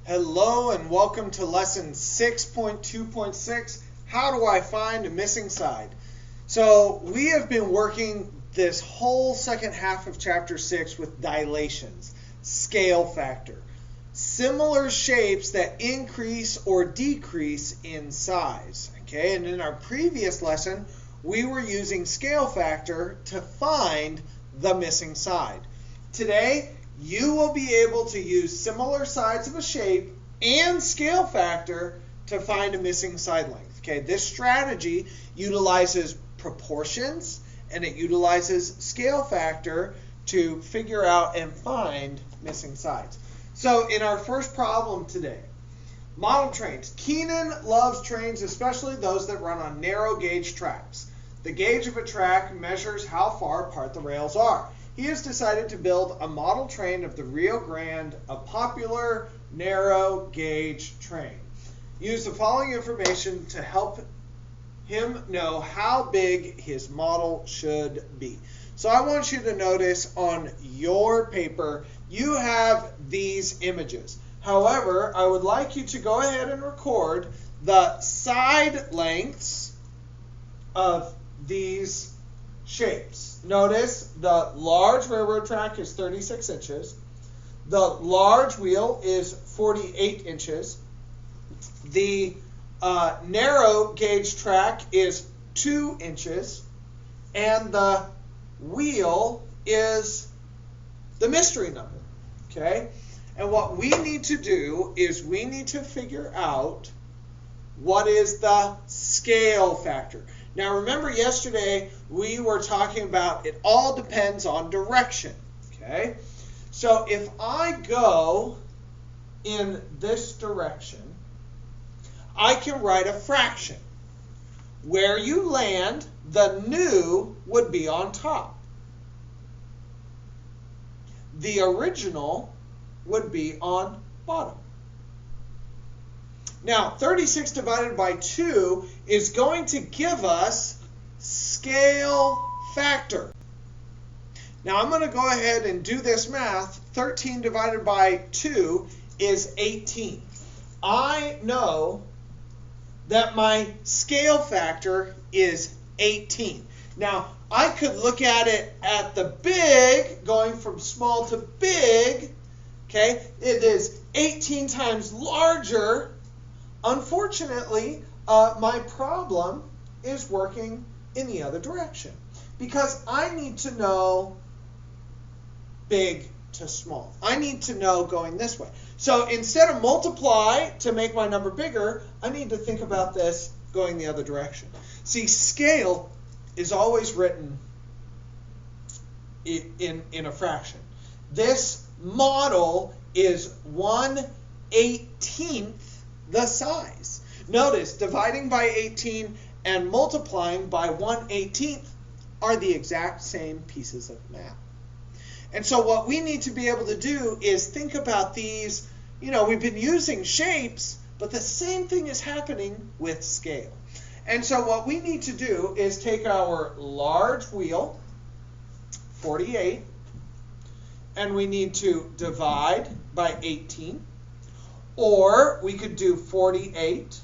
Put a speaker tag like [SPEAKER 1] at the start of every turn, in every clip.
[SPEAKER 1] Hello and welcome to lesson 6.2.6, How do I find a missing side? So we have been working this whole second half of chapter 6 with dilations, scale factor, similar shapes that increase or decrease in size. Okay, and in our previous lesson, we were using scale factor to find the missing side. Today, you will be able to use similar sides of a shape and scale factor to find a missing side length. Okay, this strategy utilizes proportions and it utilizes scale factor to figure out and find missing sides. So in our first problem today, model trains. Keenan loves trains, especially those that run on narrow gauge tracks. The gauge of a track measures how far apart the rails are. He has decided to build a model train of the Rio Grande, a popular narrow gauge train. Use the following information to help him know how big his model should be. So I want you to notice on your paper, you have these images. However, I would like you to go ahead and record the side lengths of these shapes. Notice the large railroad track is 36 inches. The large wheel is 48 inches. The narrow gauge track is 2 inches. And the wheel is the mystery number. Okay? And what we need to do is we need to figure out what is the scale factor. Now remember yesterday we were talking about it all depends on direction. Okay? So if I go in this direction, I can write a fraction. Where you land, the new would be on top. The original would be on bottom. Now, 36 divided by 2 is going to give us scale factor. Now, I'm going to go ahead and do this math. 13 divided by 2 is 18. I know that my scale factor is 18. Now, I could look at it at the big, going from small to big. Okay, it is 18 times larger. Unfortunately, my problem is working in the other direction because I need to know big to small. I need to know going this way. So instead of multiply to make my number bigger, I need to think about this going the other direction. See, scale is always written in a fraction. This model is 1/18 the size. Notice, dividing by 18 and multiplying by 1/18 are the exact same pieces of math. And so what we need to be able to do is think about these, we've been using shapes, but the same thing is happening with scale. And so what we need to do is take our large wheel, 48, and we need to divide by 18. Or we could do 48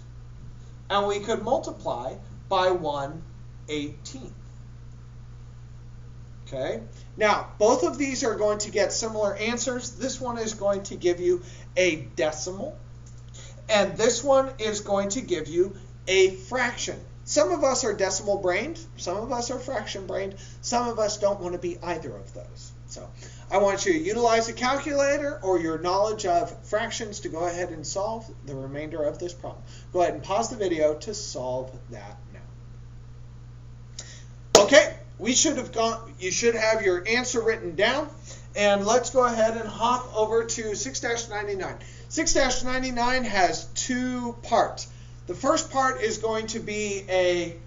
[SPEAKER 1] and we could multiply by 1/18. Okay? Now, both of these are going to get similar answers. This one is going to give you a decimal, and this one is going to give you a fraction. Some of us are decimal brained, some of us are fraction brained, some of us don't want to be either of those. So I want you to utilize a calculator or your knowledge of fractions to go ahead and solve the remainder of this problem. Go ahead and pause the video to solve that now. Okay, you should have your answer written down, and let's go ahead and hop over to 6-99. 6-99 has two parts. The first part is going to be a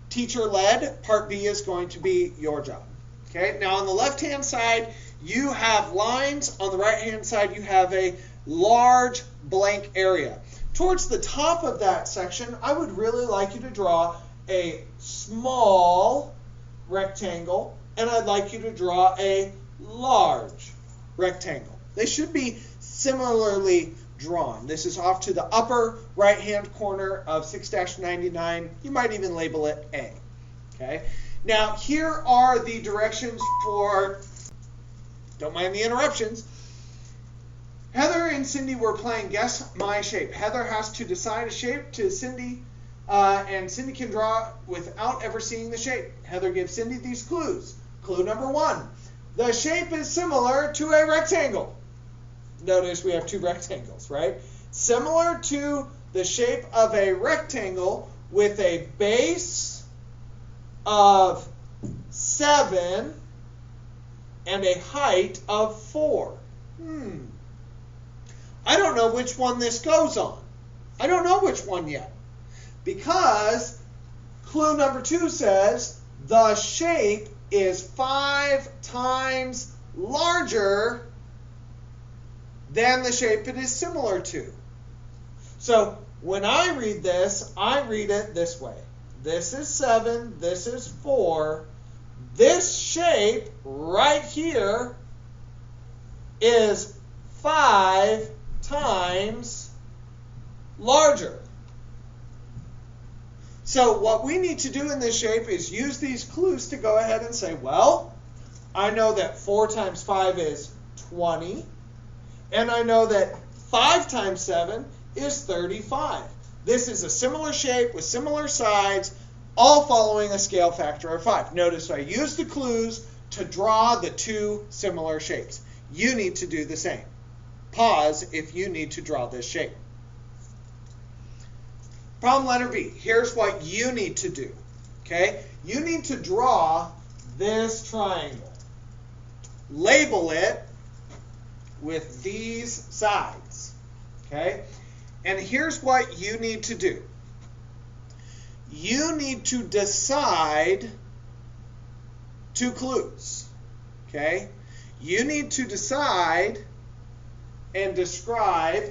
[SPEAKER 1] teacher-led. Part B is going to be your job. Okay, now on the left-hand side, you have lines. On the right-hand side, you have a large blank area. Towards the top of that section, I would really like you to draw a small rectangle, and I'd like you to draw a large rectangle. They should be similarly drawn. This is off to the upper right-hand corner of 6-99. You might even label it A. Okay. Now, here are the directions for, don't mind the interruptions. Heather and Cindy were playing Guess My Shape. Heather has to decide a shape to Cindy, and Cindy can draw without ever seeing the shape. Heather gives Cindy these clues. Clue number 1. The shape is similar to a rectangle. Notice we have 2 rectangles, right? Similar to the shape of a rectangle with a base of 7 and a height of 4. I don't know which one this goes on. I don't know which one yet. Because clue number 2 says the shape is 5 times larger than the shape it is similar to. So when I read this, I read it this way. This is 7, this is 4. This shape right here is 5 times larger. So what we need to do in this shape is use these clues to go ahead and say, well, I know that 4 times 5 is 20, and I know that 5 times 7 is 35. This is a similar shape with similar sides, all following a scale factor of 5. Notice I used the clues to draw the 2 similar shapes. You need to do the same. Pause if you need to draw this shape. Problem letter B. Here's what you need to do. Okay? You need to draw this triangle. Label it with these sides. Okay? And here's what you need to do. You need to decide 2 clues. Okay? You need to decide and describe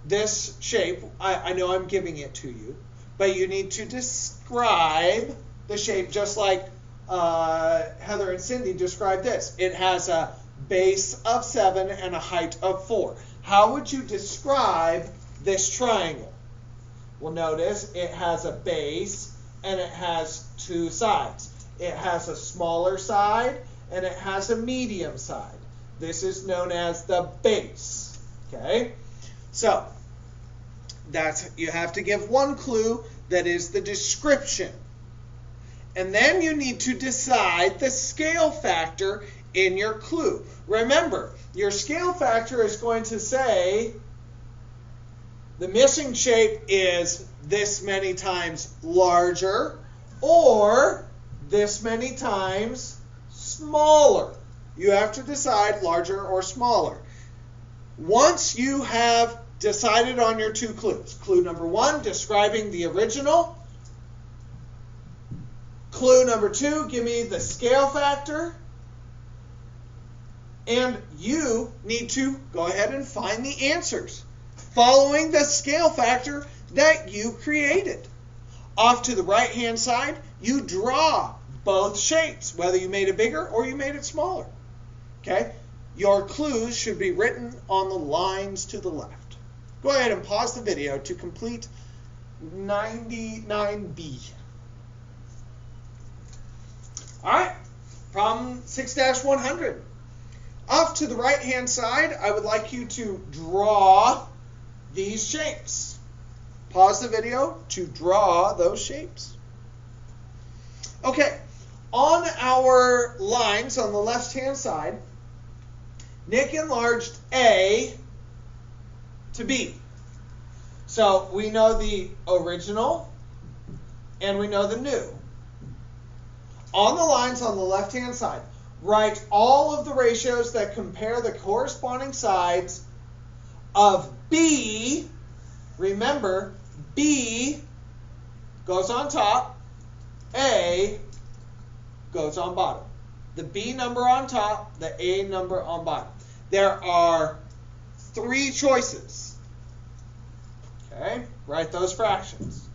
[SPEAKER 1] this shape. I know I'm giving it to you, but you need to describe the shape just like Heather and Cindy described this. It has a base of 7 and a height of 4. How would you describe this triangle? Well, notice it has a base and it has 2 sides. It has a smaller side and it has a medium side. This is known as the base. Okay? So, you have to give 1 clue that is the description. And then you need to decide the scale factor in your clue. Remember, your scale factor is going to say the missing shape is this many times larger or this many times smaller. You have to decide larger or smaller. Once you have decided on your 2 clues, clue number 1, describing the original. Clue number 2, give me the scale factor. And you need to go ahead and find the answers following the scale factor that you created. Off to the right-hand side, you draw both shapes, whether you made it bigger or you made it smaller. Okay? Your clues should be written on the lines to the left. Go ahead and pause the video to complete 99B. All right, problem 6-100. Off to the right-hand side, I would like you to draw these shapes. Pause the video to draw those shapes. Okay, on our lines on the left-hand side, Nick enlarged A to B. So we know the original and we know the new. On the lines on the left-hand side, write all of the ratios that compare the corresponding sides of B. Remember, B goes on top, A goes on bottom. The B number on top, the A number on bottom. There are 3 choices. Okay, write those fractions.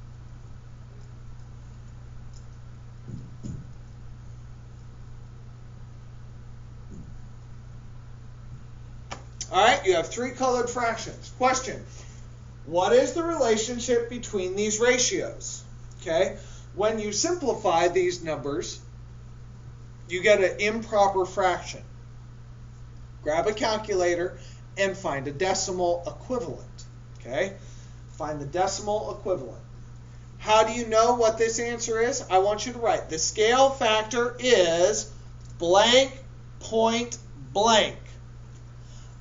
[SPEAKER 1] All right, you have three colored fractions. Question, what is the relationship between these ratios? Okay, when you simplify these numbers, you get an improper fraction. Grab a calculator and find a decimal equivalent. Okay, find the decimal equivalent. How do you know what this answer is? I want you to write the scale factor is blank point blank.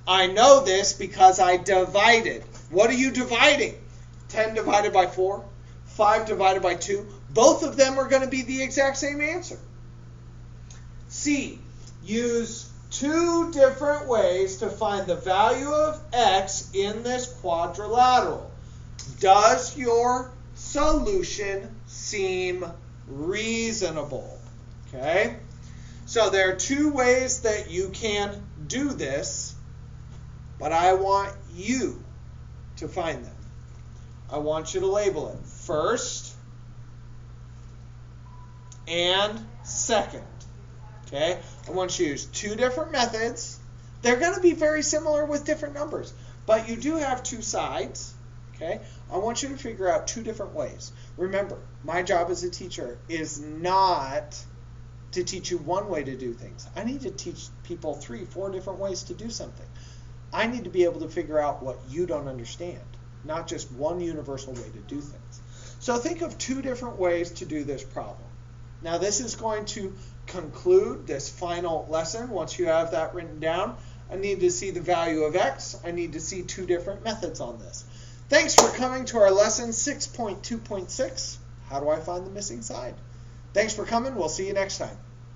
[SPEAKER 1] I know this because I divided. What are you dividing? 10 divided by 4, 5 divided by 2. Both of them are going to be the exact same answer. C, use two different ways to find the value of x in this quadrilateral. Does your solution seem reasonable? Okay? So there are two ways that you can do this, but I want you to find them. I want you to label it first and second. Okay? I want you to use two different methods. They're going to be very similar with different numbers, but you do have two sides. Okay? I want you to figure out two different ways. Remember, my job as a teacher is not to teach you one way to do things. I need to teach people 3, 4 different ways to do something. I need to be able to figure out what you don't understand, not just one universal way to do things. So think of two different ways to do this problem. Now this is going to conclude this final lesson. Once you have that written down, I need to see the value of x. I need to see two different methods on this. Thanks for coming to our lesson 6.2.6. How do I find the missing side? Thanks for coming. We'll see you next time.